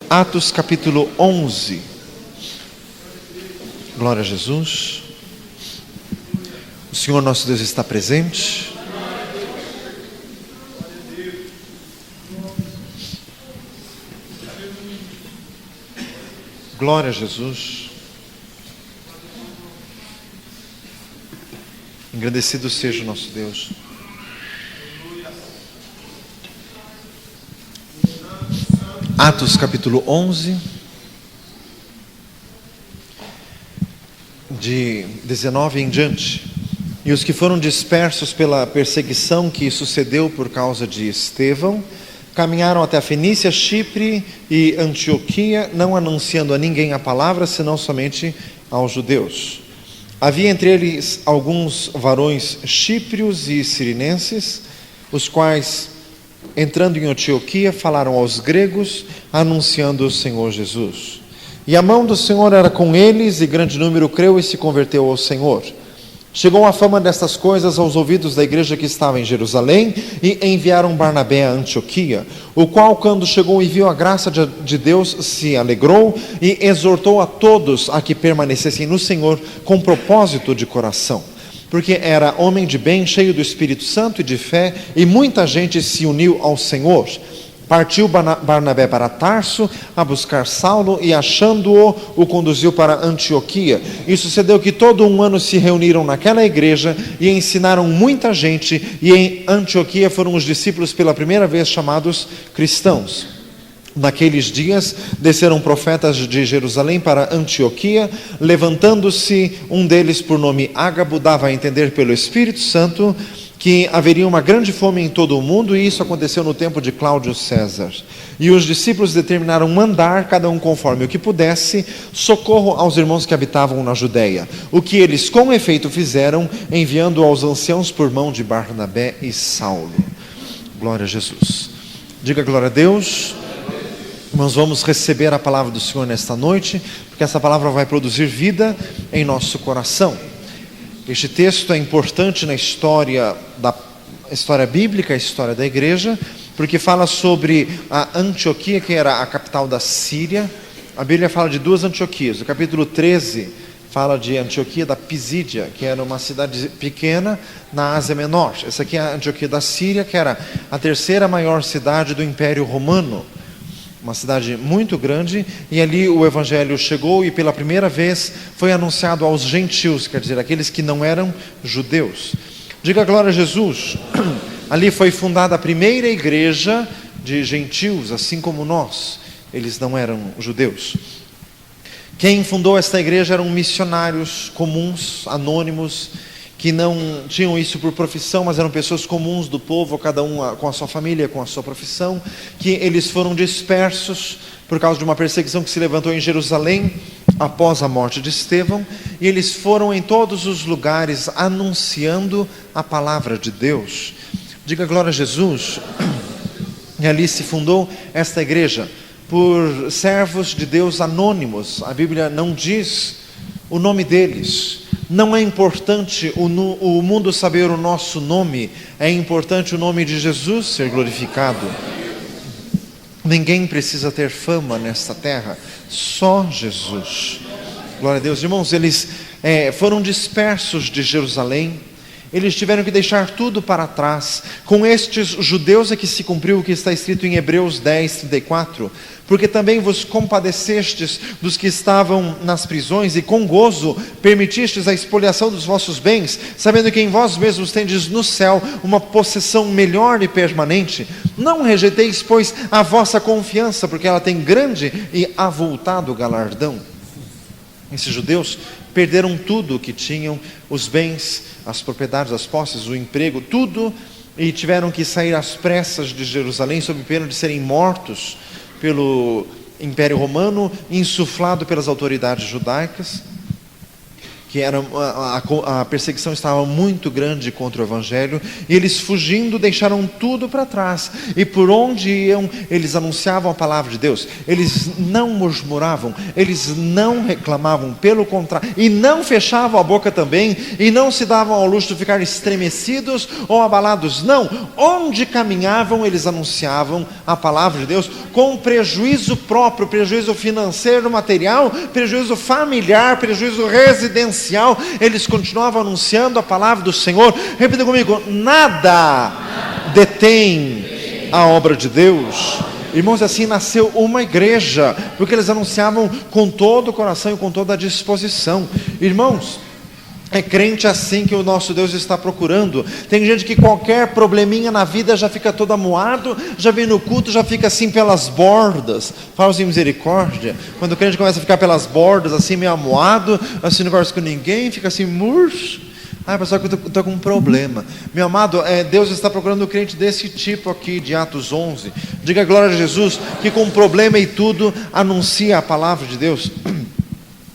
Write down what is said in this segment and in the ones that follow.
Atos capítulo 11. Glória a Jesus. O Senhor nosso Deus está presente. Glória a Jesus. Engrandecido seja o nosso Deus. Atos capítulo 11, de 19 em diante. E os que foram dispersos pela perseguição que sucedeu por causa de Estevão, caminharam até a Fenícia, Chipre e Antioquia, não anunciando a ninguém a palavra, senão somente aos judeus. Havia entre eles alguns varões chíprios e cirenenses, os quais, entrando em Antioquia, falaram aos gregos, anunciando o Senhor Jesus. E a mão do Senhor era com eles, e grande número creu e se converteu ao Senhor. Chegou a fama destas coisas aos ouvidos da igreja que estava em Jerusalém, e enviaram Barnabé a Antioquia, o qual, quando chegou e viu a graça de Deus, se alegrou e exortou a todos a que permanecessem no Senhor com propósito de coração. Porque era homem de bem, cheio do Espírito Santo e de fé, e muita gente se uniu ao Senhor. Partiu Barnabé para Tarso a buscar Saulo, e achando-o, o conduziu para Antioquia. E sucedeu que todo um ano se reuniram naquela igreja e ensinaram muita gente, e em Antioquia foram os discípulos pela primeira vez chamados cristãos. Naqueles dias desceram profetas de Jerusalém para Antioquia, levantando-se um deles por nome Ágabo, dava a entender pelo Espírito Santo que haveria uma grande fome em todo o mundo, e isso aconteceu no tempo de Cláudio César. E os discípulos determinaram mandar, cada um conforme o que pudesse, socorro aos irmãos que habitavam na Judéia, o que eles com efeito fizeram, enviando aos anciãos por mão de Barnabé e Saulo. Glória a Jesus. Diga glória a Deus. Nós vamos receber a palavra do Senhor nesta noite, porque essa palavra vai produzir vida em nosso coração. Este texto é importante na história bíblica, a história da igreja, porque fala sobre a Antioquia, que era a capital da Síria. A Bíblia fala de duas Antioquias. O capítulo 13 fala de Antioquia da Pisídia, que era uma cidade pequena na Ásia Menor. Essa aqui é a Antioquia da Síria, que era a terceira maior cidade do Império Romano. Uma cidade muito grande, e ali o evangelho chegou e pela primeira vez foi anunciado aos gentios, quer dizer, aqueles que não eram judeus. Diga glória a Jesus. Ali foi fundada a primeira igreja de gentios, assim como nós. Eles não eram judeus. Quem fundou esta igreja eram missionários comuns, anônimos, que não tinham isso por profissão, mas eram pessoas comuns do povo, cada um com a sua família, com a sua profissão, que eles foram dispersos por causa de uma perseguição que se levantou em Jerusalém após a morte de Estevão, e eles foram em todos os lugares anunciando a palavra de Deus. Diga glória a Jesus. E ali se fundou esta igreja por servos de Deus anônimos. A Bíblia não diz o nome deles. Não é importante o mundo saber o nosso nome, é importante o nome de Jesus ser glorificado. Ninguém precisa ter fama nesta terra, só Jesus. Glória a Deus. Irmãos, eles foram dispersos de Jerusalém. Eles tiveram que deixar tudo para trás. Com estes judeus é que se cumpriu o que está escrito em Hebreus 10, 34. Porque também vos compadecestes dos que estavam nas prisões, e com gozo permitistes a expoliação dos vossos bens, sabendo que em vós mesmos tendes no céu uma possessão melhor e permanente. Não rejeiteis, pois, a vossa confiança, porque ela tem grande e avultado galardão. Esses judeus perderam tudo o que tinham, os bens, as propriedades, as posses, o emprego, tudo, e tiveram que sair às pressas de Jerusalém, sob pena de serem mortos pelo Império Romano, insuflado pelas autoridades judaicas. que a perseguição estava muito grande contra o Evangelho, e eles fugindo deixaram tudo para trás, e por onde iam, eles anunciavam a palavra de Deus. Eles não murmuravam, eles não reclamavam, pelo contrário, e não fechavam a boca também, e não se davam ao luxo de ficar estremecidos ou abalados, não. Onde caminhavam, eles anunciavam a palavra de Deus, com prejuízo próprio, prejuízo financeiro, material, prejuízo familiar, prejuízo residencial, eles continuavam anunciando a palavra do Senhor. Repita comigo: nada detém a obra de Deus. Irmãos, assim nasceu uma igreja, porque eles anunciavam com todo o coração e com toda a disposição. Irmãos, é crente assim que o nosso Deus está procurando. Tem gente que qualquer probleminha na vida já fica todo amuado, já vem no culto, já fica assim pelas bordas. Fala assim, misericórdia. Quando o crente começa a ficar pelas bordas, assim meio amuado, assim não conversa com ninguém, fica assim murcho. Pessoal, que eu estou com um problema. Meu amado, Deus está procurando um crente desse tipo aqui, de Atos 11. Diga glória a Jesus, que com problema e tudo, anuncia a palavra de Deus.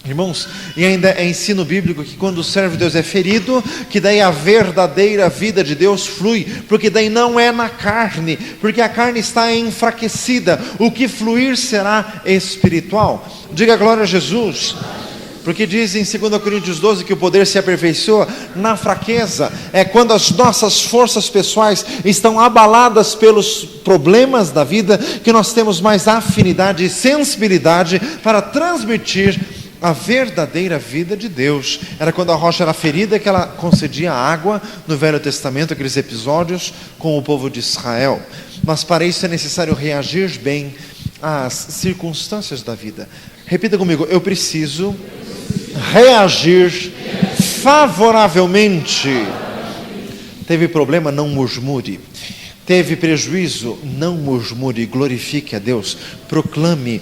Irmãos, e ainda é ensino bíblico que quando o servo de Deus é ferido, que daí a verdadeira vida de Deus flui, porque daí não é na carne, porque a carne está enfraquecida, o que fluir será espiritual. Diga glória a Jesus. Porque diz em 2 Coríntios 12 que o poder se aperfeiçoa na fraqueza. É quando as nossas forças pessoais estão abaladas pelos problemas da vida, que nós temos mais afinidade e sensibilidade para transmitir a verdadeira vida de Deus. Era quando a rocha era ferida que ela concedia água no Velho Testamento, aqueles episódios com o povo de Israel. Mas para isso é necessário reagir bem às circunstâncias da vida. Repita comigo: eu preciso reagir favoravelmente. Teve problema? Não murmure. Teve prejuízo? Não murmure. Glorifique a Deus. Proclame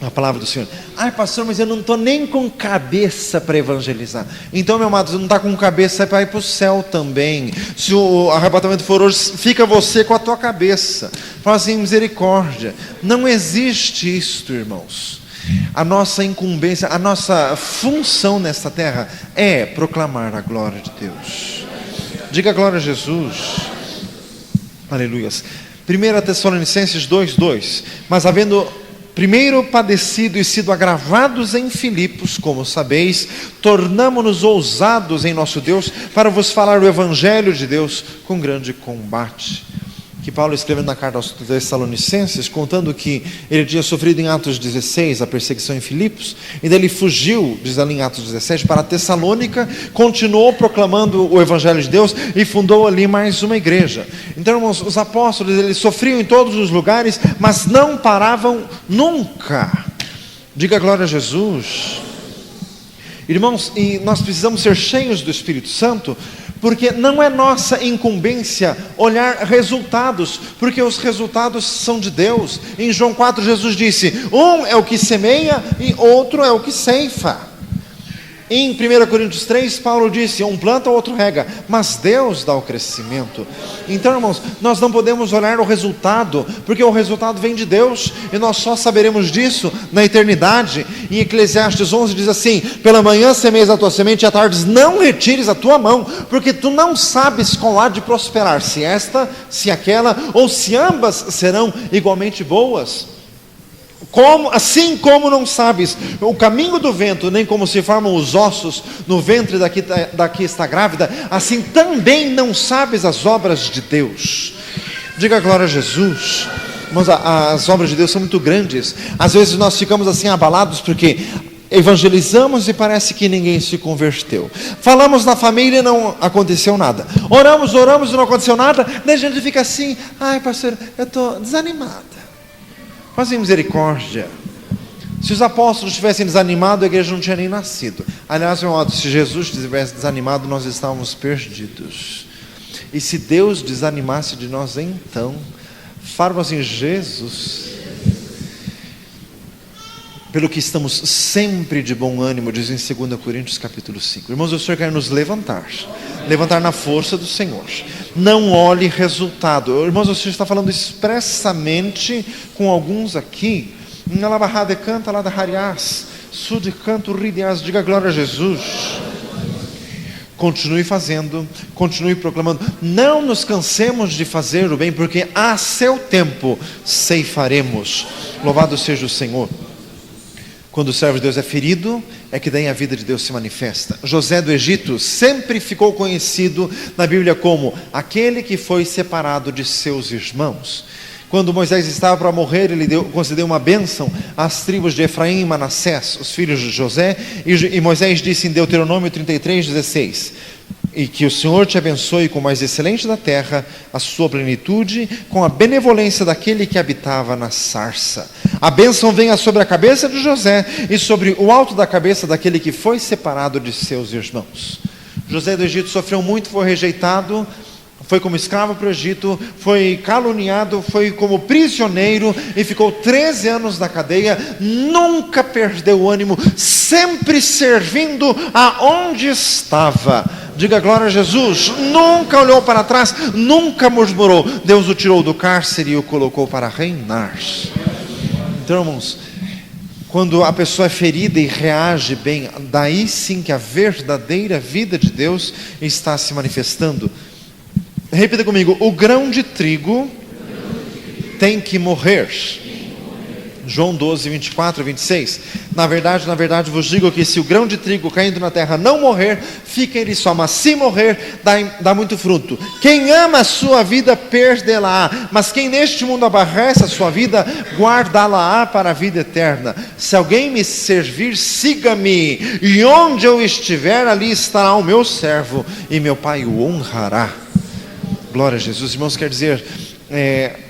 a palavra do Senhor. Pastor, mas eu não estou nem com cabeça para evangelizar. Então, meu amado, você não está com cabeça para ir para o céu também. Se o arrebatamento for hoje, fica você com a tua cabeça. Fala assim, misericórdia. Não existe isto, irmãos. A nossa incumbência, a nossa função nesta terra é proclamar a glória de Deus. Diga glória a Jesus. Aleluias. 1 Tessalonicenses 2:2. Mas havendo primeiro padecido e sido agravados em Filipos, como sabeis, tornamo-nos ousados em nosso Deus para vos falar o Evangelho de Deus com grande combate. Que Paulo escrevendo na carta aos Tessalonicenses, contando que ele tinha sofrido em Atos 16 a perseguição em Filipos, e daí ele fugiu, diz ali em Atos 17, para Tessalônica, continuou proclamando o Evangelho de Deus e fundou ali mais uma igreja. Então, irmãos, os apóstolos, eles sofriam em todos os lugares, mas não paravam nunca. Diga glória a Jesus. Irmãos, e nós precisamos ser cheios do Espírito Santo, porque não é nossa incumbência olhar resultados, porque os resultados são de Deus. Em João 4, Jesus disse: um é o que semeia e outro é o que ceifa. Em 1 Coríntios 3, Paulo disse: um planta, o outro rega, mas Deus dá o crescimento. Então, irmãos, nós não podemos olhar o resultado, porque o resultado vem de Deus, e nós só saberemos disso na eternidade. Em Eclesiastes 11 diz assim: pela manhã semeias a tua semente, e à tarde não retires a tua mão, porque tu não sabes qual há de prosperar, se esta, se aquela, ou se ambas serão igualmente boas. Assim como não sabes o caminho do vento, nem como se formam os ossos no ventre daqui está grávida, assim também não sabes as obras de Deus. Diga glória a Jesus. Irmãos, as obras de Deus são muito grandes. Às vezes nós ficamos assim abalados porque evangelizamos e parece que ninguém se converteu. Falamos na família e não aconteceu nada. Oramos e não aconteceu nada. Daí a gente fica assim: ai pastor, eu estou desanimada. Fazem misericórdia. Se os apóstolos tivessem desanimado, a igreja não tinha nem nascido. Aliás, meu amado, se Jesus tivesse desanimado, nós estávamos perdidos. E se Deus desanimasse de nós, então, fala assim: Jesus, pelo que estamos sempre de bom ânimo, diz em 2 Coríntios capítulo 5. Irmãos, o Senhor quer nos levantar na força do Senhor. Não olhe resultado. Irmãos, o Senhor está falando expressamente com alguns aqui. Sude canto ridias, diga glória a Jesus. Continue fazendo, continue proclamando. Não nos cansemos de fazer o bem, porque a seu tempo ceifaremos. Louvado seja o Senhor. Quando o servo de Deus é ferido, é que daí a vida de Deus se manifesta. José do Egito sempre ficou conhecido na Bíblia como aquele que foi separado de seus irmãos. Quando Moisés estava para morrer, ele concedeu uma bênção às tribos de Efraim e Manassés, os filhos de José, e Moisés disse em Deuteronômio 33:16, e que o Senhor te abençoe com o mais excelente da terra, a sua plenitude, com a benevolência daquele que habitava na sarça. A bênção venha sobre a cabeça de José e sobre o alto da cabeça daquele que foi separado de seus irmãos. José do Egito sofreu muito, foi rejeitado, foi como escravo para o Egito, foi caluniado, foi como prisioneiro e ficou 13 anos na cadeia, nunca perdeu o ânimo, sempre servindo aonde estava. Diga glória a Jesus. Nunca olhou para trás, nunca murmurou. Deus o tirou do cárcere e o colocou para reinar. Então, irmãos, quando a pessoa é ferida e reage bem, daí sim que a verdadeira vida de Deus está se manifestando. Repita comigo: o grão de trigo tem que morrer. João 12, 24 e 26. Na verdade vos digo que se o grão de trigo caindo na terra não morrer, fica ele só, mas se morrer, dá muito fruto. Quem ama a sua vida, perdê-la-á, mas quem neste mundo aborrece a sua vida, guardá-la-á para a vida eterna. Se alguém me servir, siga-me, e onde eu estiver, ali estará o meu servo, e meu Pai o honrará. Glória a Jesus. Irmãos, quer dizer,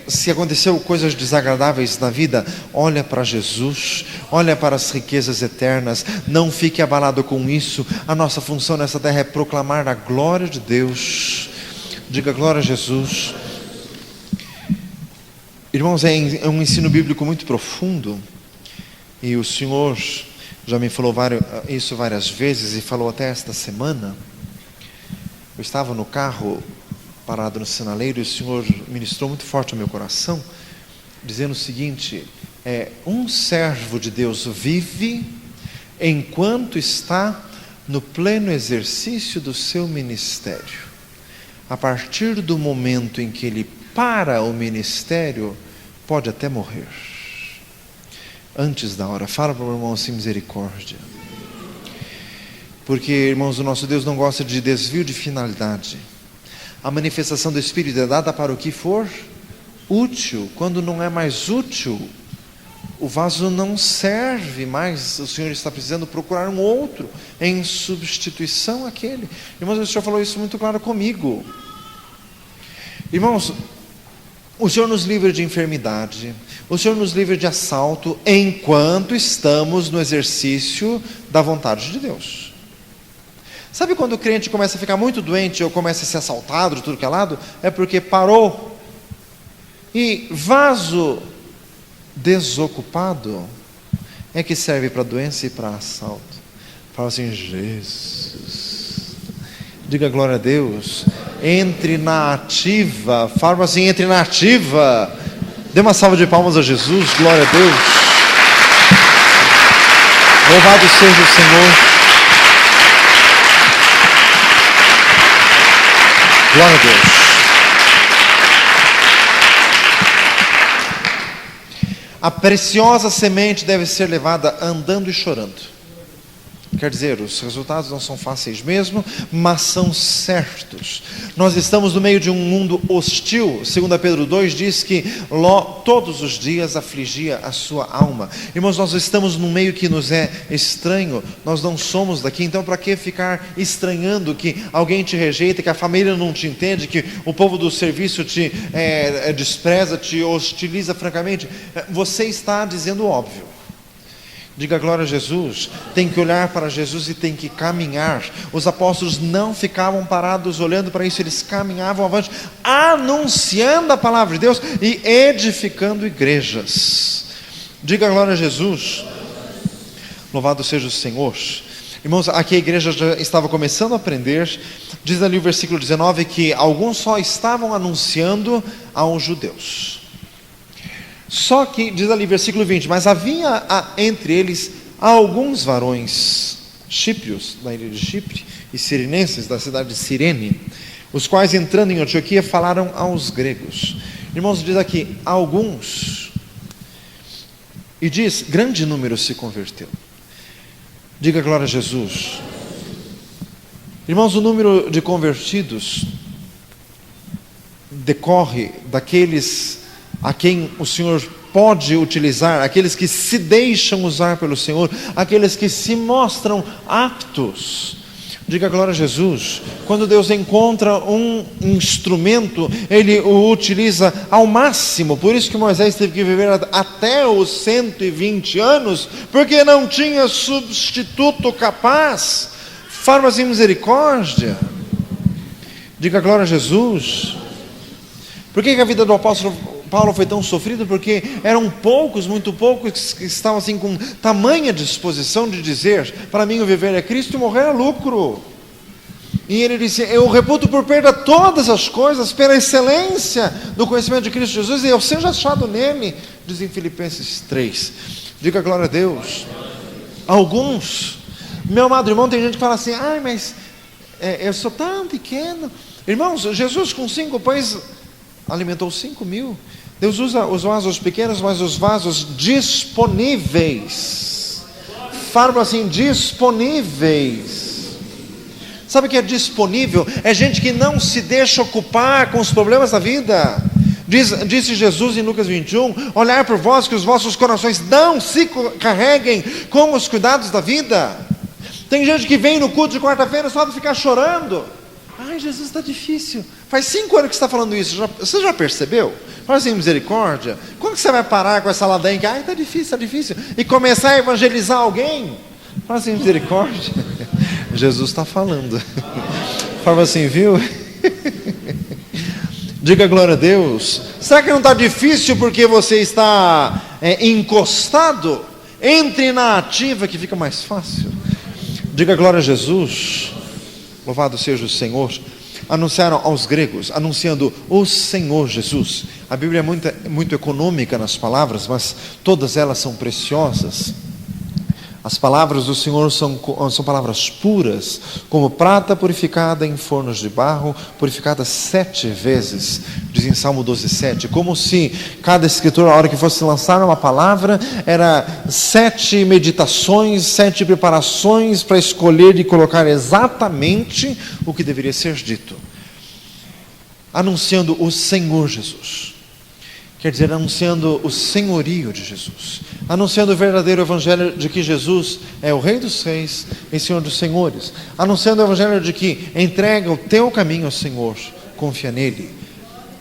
se aconteceu coisas desagradáveis na vida, olha para Jesus, olha para as riquezas eternas, não fique abalado com isso. A nossa função nessa terra é proclamar a glória de Deus. Diga glória a Jesus. Irmãos, é um ensino bíblico muito profundo, e o Senhor já me falou isso várias vezes, e falou até esta semana. Eu estava no carro parado no sinaleiro, e o Senhor ministrou muito forte ao meu coração, dizendo o seguinte: um servo de Deus vive enquanto está no pleno exercício do seu ministério. A partir do momento em que ele para o ministério, pode até morrer. Antes da hora. Fala para o irmão assim: misericórdia. Porque, irmãos, o nosso Deus não gosta de desvio de finalidade. A manifestação do Espírito é dada para o que for útil. Quando não é mais útil, o vaso não serve mais. O Senhor está precisando procurar um outro em substituição àquele. Irmãos, o Senhor falou isso muito claro comigo. Irmãos, o Senhor nos livra de enfermidade, o Senhor nos livra de assalto, enquanto estamos no exercício da vontade de Deus. Sabe quando o crente começa a ficar muito doente ou começa a ser assaltado de tudo que é lado? É porque parou. E vaso desocupado é que serve para doença e para assalto. Fala assim: Jesus. Diga glória a Deus. Entre na ativa. Fala assim: entre na ativa. Dê uma salva de palmas a Jesus. Glória a Deus. Louvado seja o Senhor. Glória a Deus. A preciosa semente deve ser levada andando e chorando. Quer dizer, os resultados não são fáceis mesmo, mas são certos. Nós estamos no meio de um mundo hostil. 2 Pedro 2 diz que todos os dias afligia a sua alma. Irmãos, nós estamos num meio que nos é estranho. Nós não somos daqui, então para que ficar estranhando que alguém te rejeita, que a família não te entende, que o povo do serviço te despreza, te hostiliza francamente? Você está dizendo o óbvio. Diga glória a Jesus. Tem que olhar para Jesus e tem que caminhar. Os apóstolos não ficavam parados olhando para isso, eles caminhavam avante, anunciando a palavra de Deus e edificando igrejas. Diga glória a Jesus. Louvado seja o Senhor. Irmãos, aqui a igreja já estava começando a aprender. Diz ali o versículo 19 que alguns só estavam anunciando aos judeus. Só que, diz ali versículo 20, mas havia entre eles Há alguns varões chíprios, da ilha de Chipre, e sirenenses, da cidade de Cirene, os quais, entrando em Antioquia, falaram aos gregos. Irmãos, diz aqui, alguns, e diz, grande número se converteu. Diga glória a Jesus. Irmãos, o número de convertidos decorre daqueles a quem o Senhor pode utilizar, aqueles que se deixam usar pelo Senhor, aqueles que se mostram aptos. Diga glória a Jesus. Quando Deus encontra um instrumento, Ele o utiliza ao máximo. Por isso que Moisés teve que viver até os 120 anos, porque não tinha substituto capaz. Farmas em misericórdia. Diga glória a Jesus. Por que a vida do apóstolo Paulo foi tão sofrida? Porque eram poucos, muito poucos, que estavam assim com tamanha disposição de dizer, para mim o viver é Cristo e morrer é lucro. E ele disse, eu reputo por perda todas as coisas, pela excelência do conhecimento de Cristo Jesus, e eu seja achado nele, diz em Filipenses 3. Diga glória a Deus. Alguns, meu amado irmão, tem gente que fala assim, mas eu sou tão pequeno. Irmãos, Jesus com 5 pães alimentou 5.000. Deus usa os vasos pequenos, mas os vasos disponíveis. Falo assim, disponíveis. Sabe o que é disponível? É gente que não se deixa ocupar com os problemas da vida. Disse Jesus em Lucas 21, olhai por vós que os vossos corações não se carreguem com os cuidados da vida. Tem gente que vem no culto de quarta-feira só de ficar chorando. Jesus, está difícil. Faz 5 anos que você está falando isso. Você já percebeu? Fala assim, misericórdia. Quando que você vai parar com essa ladainha que, está difícil, está difícil, e começar a evangelizar alguém? Fala assim, misericórdia. Jesus está falando. Fala assim, viu? Diga glória a Deus. Será que não está difícil porque você está encostado? Entre na ativa que fica mais fácil. Diga glória a Jesus. Louvado seja o Senhor. Anunciaram aos gregos, anunciando o Senhor Jesus. A Bíblia é muito econômica nas palavras, mas todas elas são preciosas. As palavras do Senhor são palavras puras, como prata purificada em fornos de barro, purificada 7 vezes, diz em Salmo 12:7, como se cada escritor, a hora que fosse lançar uma palavra, era 7 meditações, 7 preparações para escolher e colocar exatamente o que deveria ser dito. Anunciando o Senhor Jesus. Quer dizer, anunciando o senhorio de Jesus, anunciando o verdadeiro evangelho de que Jesus é o Rei dos Reis e Senhor dos Senhores, anunciando o evangelho de que entrega o teu caminho ao Senhor, confia nele.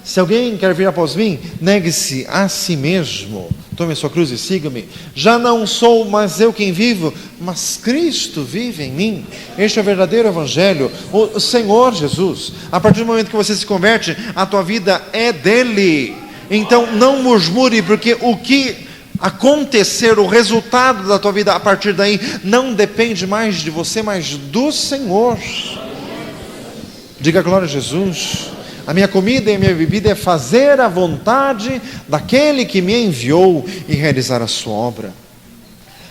Se alguém quer vir após mim, negue-se a si mesmo, tome a sua cruz e siga-me. Já não sou mais eu quem vivo, mas Cristo vive em mim. Este é o verdadeiro evangelho, o Senhor Jesus. A partir do momento que você se converte, a tua vida é dele. Então não murmure, porque o que acontecer, o resultado da tua vida a partir daí, não depende mais de você, mas do Senhor. Diga glória a Jesus. A minha comida e a minha bebida é fazer a vontade daquele que me enviou e realizar a sua obra.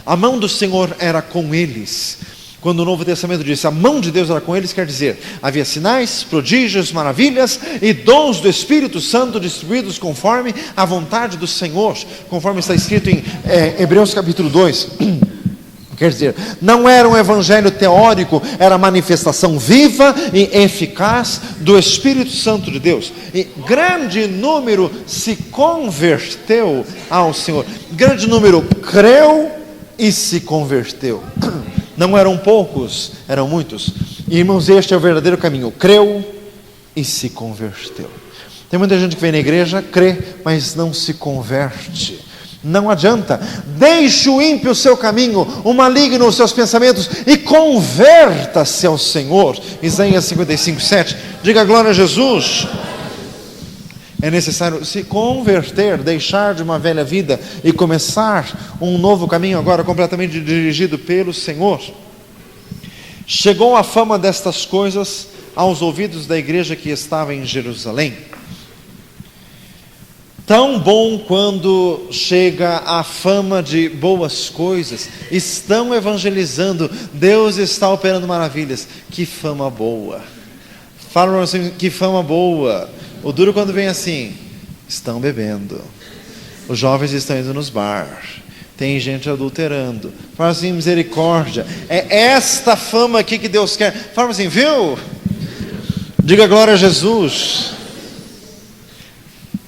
A mão do Senhor era com eles. Quando o Novo Testamento diz a mão de Deus era com eles, quer dizer, havia sinais, prodígios, maravilhas e dons do Espírito Santo distribuídos conforme a vontade do Senhor, conforme está escrito em Hebreus capítulo 2. Quer dizer, não era um evangelho teórico, era a manifestação viva e eficaz do Espírito Santo de Deus. E grande número se converteu ao Senhor. Grande número creu e se converteu. Não eram poucos, eram muitos. Irmãos, este é o verdadeiro caminho. Creu e se converteu. Tem muita gente que vem na igreja, crê, mas não se converte. Não adianta. Deixe o ímpio o seu caminho, o maligno os seus pensamentos, e converta-se ao Senhor. Isaías 55:7. Diga glória a Jesus. É necessário se converter, deixar de uma velha vida e começar um novo caminho agora completamente dirigido pelo Senhor. Chegou a fama destas coisas aos ouvidos da igreja que estava em Jerusalém. Tão bom quando chega a fama de boas coisas, estão evangelizando, Deus está operando maravilhas. Que fama boa! Falam assim, que fama boa. O duro quando vem assim: estão bebendo, os jovens estão indo nos bar, tem gente adulterando. Fala assim: misericórdia, é esta fama aqui que Deus quer. Fala assim: viu? Diga glória a Jesus.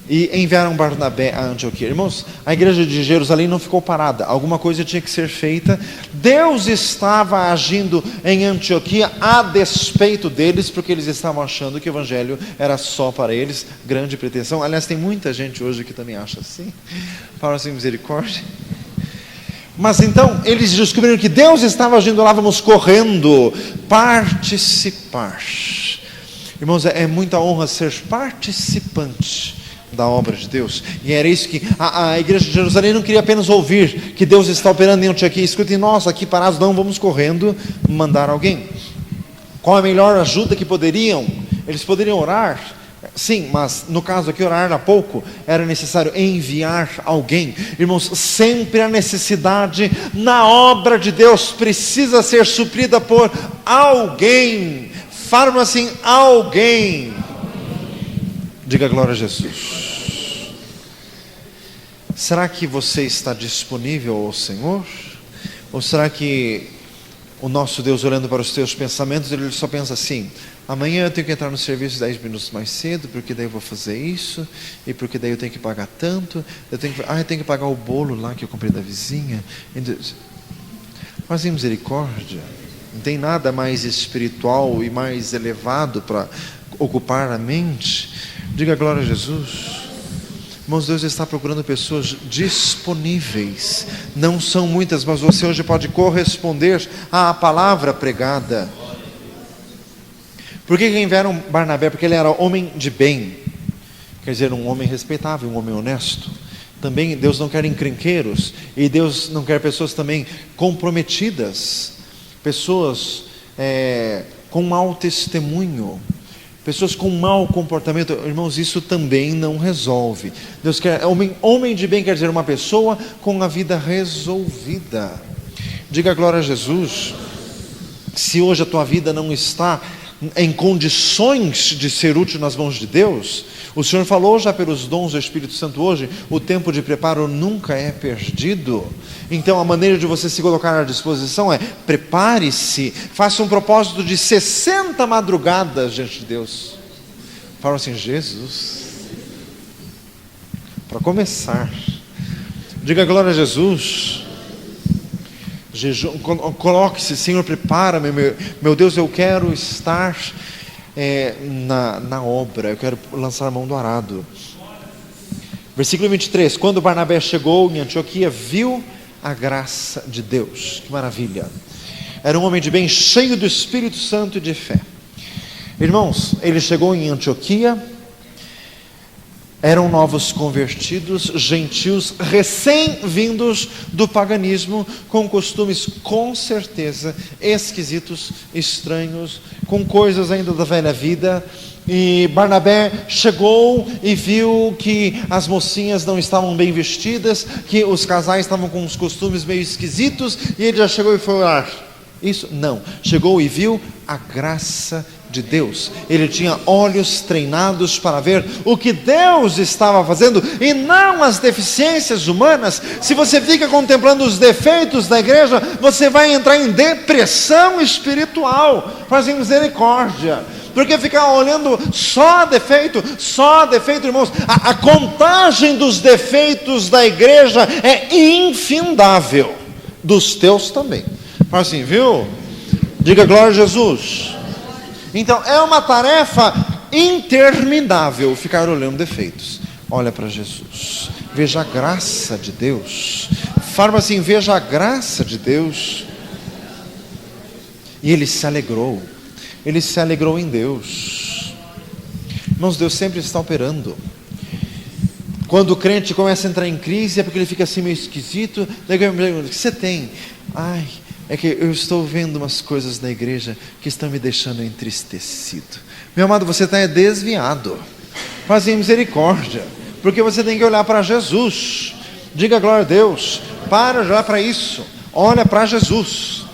E enviaram Barnabé a Antioquia. Irmãos, a igreja de Jerusalém não ficou parada, alguma coisa tinha que ser feita. Deus estava agindo em Antioquia a despeito deles, porque eles estavam achando que o evangelho era só para eles. Grande pretensão. Aliás, tem muita gente hoje que também acha assim. Fala assim: misericórdia. Mas então eles descobriram que Deus estava agindo lá. Vamos correndo participar. Irmãos, é muita honra ser participante da obra de Deus. E era isso que a igreja de Jerusalém não queria apenas ouvir que Deus está operando em Antioquia. Escutem, nós aqui parados, não, vamos correndo mandar alguém. Qual a melhor ajuda que poderiam? Eles poderiam orar, sim, mas no caso aqui orar era pouco, era necessário enviar alguém. Irmãos, sempre a necessidade na obra de Deus precisa ser suprida por alguém. Fala assim: alguém. Diga glória a Jesus. Será que você está disponível ao Senhor? Ou será que o nosso Deus, olhando para os teus pensamentos, Ele só pensa assim: amanhã eu tenho que entrar no serviço 10 minutos mais cedo, porque daí eu vou fazer isso, e porque daí eu tenho que pagar tanto, eu tenho que pagar o bolo lá que eu comprei da vizinha. Mas em misericórdia, não tem nada mais espiritual e mais elevado para ocupar a mente. Diga glória a Jesus. Irmãos, Deus está procurando pessoas disponíveis. Não são muitas, mas você hoje pode corresponder à palavra pregada. Por que enviaram Barnabé? Porque ele era homem de bem, quer dizer, um homem respeitável, um homem honesto. Também Deus não quer encrenqueiros, e Deus não quer pessoas também comprometidas, pessoas com mau testemunho, pessoas com mau comportamento. Irmãos, isso também não resolve. Deus quer, homem de bem quer dizer uma pessoa com a vida resolvida. Diga glória a Jesus. Se hoje a tua vida não está em condições de ser útil nas mãos de Deus, o Senhor falou já pelos dons do Espírito Santo hoje, o tempo de preparo nunca é perdido. Então a maneira de você se colocar à disposição é: prepare-se, faça um propósito de 60 madrugadas diante de Deus. Fala assim: Jesus, para começar, diga glória a Jesus. Jejum, coloque-se: Senhor, prepara-me, meu Deus, eu quero estar na obra, eu quero lançar a mão do arado. Versículo 23, quando Barnabé chegou em Antioquia, viu a graça de Deus. Que maravilha! Era um homem de bem, cheio do Espírito Santo e de fé. Irmãos, ele chegou em Antioquia. Eram novos convertidos, gentios, recém-vindos do paganismo, com costumes com certeza esquisitos, estranhos, com coisas ainda da velha vida. E Barnabé chegou e viu que as mocinhas não estavam bem vestidas, que os casais estavam com uns costumes meio esquisitos, e ele já chegou e foi orar. Isso? Não. Chegou e viu a graça de Deus. Ele tinha olhos treinados para ver o que Deus estava fazendo e não as deficiências humanas. Se você fica contemplando os defeitos da igreja, você vai entrar em depressão espiritual. Fazem misericórdia. Porque ficar olhando só defeito, irmãos, a contagem dos defeitos da igreja é infindável. Dos teus também. Fala assim, viu? Diga glória a Jesus. Então é uma tarefa interminável ficar olhando defeitos. Olha para Jesus, veja a graça de Deus. Fala assim, veja a graça de Deus. E ele se alegrou. Ele se alegrou em Deus. Irmãos, Deus sempre está operando. Quando o crente começa a entrar em crise, é porque ele fica assim meio esquisito. O que você tem? Ai, é que eu estou vendo umas coisas na igreja que estão me deixando entristecido. Meu amado, você está desviado. Fazem misericórdia. Porque você tem que olhar para Jesus. Diga glória a Deus. Para de olhar para isso. Olha para Jesus.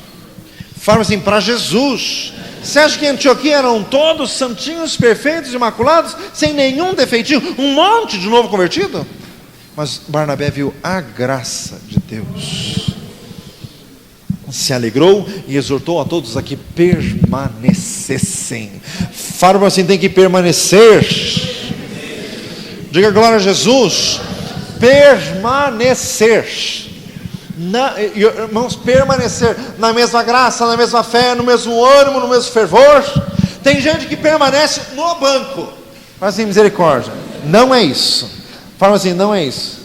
Fala assim, para Jesus. Você acha que em Antioquia eram todos santinhos, perfeitos, imaculados, sem nenhum defeitinho? Um monte de novo convertido? Mas Barnabé viu a graça de Deus. Se alegrou e exortou a todos a que permanecessem. Fala assim, tem que permanecer. Diga glória a Jesus. Permanecer. Irmãos, permanecer na mesma graça, na mesma fé, no mesmo ânimo, no mesmo fervor. Tem gente que permanece no banco. Fala assim, misericórdia. Não é isso. Fala assim, não é isso.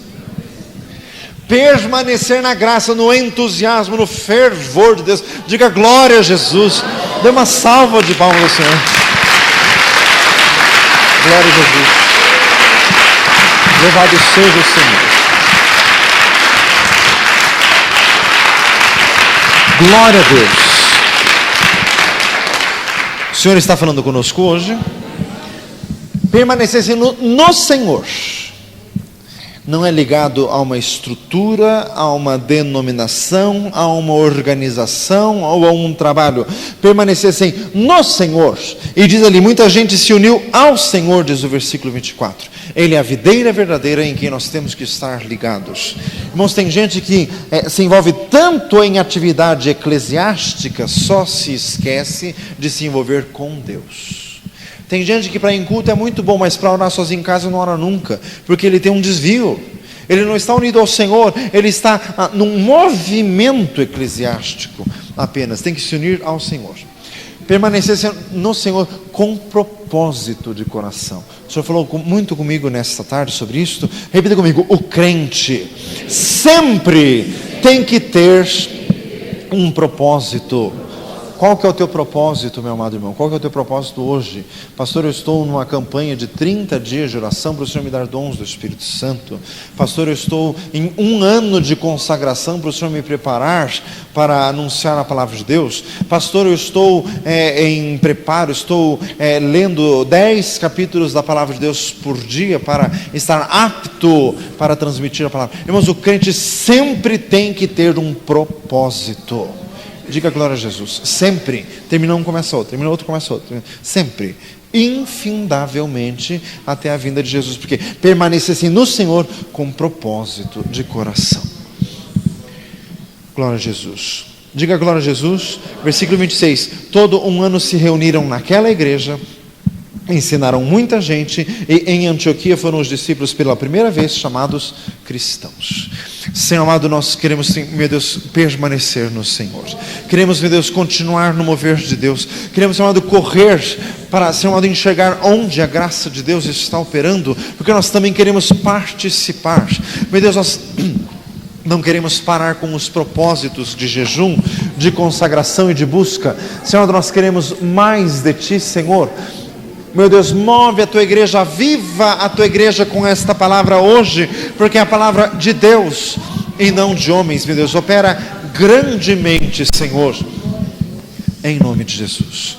Permanecer na graça, no entusiasmo, no fervor de Deus. Diga glória a Jesus. Dê uma salva de palmas ao Senhor. Glória a Jesus. Louvado seja o Senhor. Glória a Deus. O Senhor está falando conosco hoje. Permanecer no Senhor. Não é ligado a uma estrutura, a uma denominação, a uma organização ou a um trabalho. Permanecessem no Senhor. E diz ali, muita gente se uniu ao Senhor, diz o versículo 24. Ele é a videira verdadeira em quem nós temos que estar ligados. Irmãos, tem gente que se envolve tanto em atividade eclesiástica, só se esquece de se envolver com Deus. Tem gente que para ir em culto é muito bom, mas para orar sozinho em casa não ora nunca, porque ele tem um desvio. Ele não está unido ao Senhor, ele está num movimento eclesiástico apenas. Tem que se unir ao Senhor. Permanecer no Senhor com propósito de coração. O Senhor falou muito comigo nesta tarde sobre isso. Repita comigo: o crente sempre tem que ter um propósito. Qual que é o teu propósito, meu amado irmão? Qual que é o teu propósito hoje? Pastor, eu estou numa campanha de 30 dias de oração para o Senhor me dar dons do Espírito Santo. Pastor, eu estou em 1 ano de consagração para o Senhor me preparar para anunciar a palavra de Deus. Pastor, eu estou em preparo, estou lendo 10 capítulos da palavra de Deus por dia para estar apto para transmitir a palavra. Irmãos, o crente sempre tem que ter um propósito. Diga glória a Jesus. Sempre. Terminou um, começa outro. Terminou outro, começa outro. Sempre. Infindavelmente até a vinda de Jesus. Porque permanecessem no Senhor com propósito de coração. Glória a Jesus. Diga glória a Jesus. Versículo 26. Todo 1 ano se reuniram naquela igreja. Ensinaram muita gente. E em Antioquia foram os discípulos pela primeira vez chamados cristãos. Senhor amado, nós queremos, meu Deus, permanecer no Senhor. Queremos, meu Deus, continuar no mover de Deus. Queremos, Senhor amado, correr para, Senhor amado, enxergar onde a graça de Deus está operando, porque nós também queremos participar. Meu Deus, nós não queremos parar com os propósitos de jejum, de consagração e de busca. Senhor amado, nós queremos mais de Ti, Senhor. Meu Deus, move a Tua igreja, aviva a Tua igreja com esta palavra hoje, porque é a palavra de Deus e não de homens, meu Deus. Opera grandemente, Senhor, em nome de Jesus.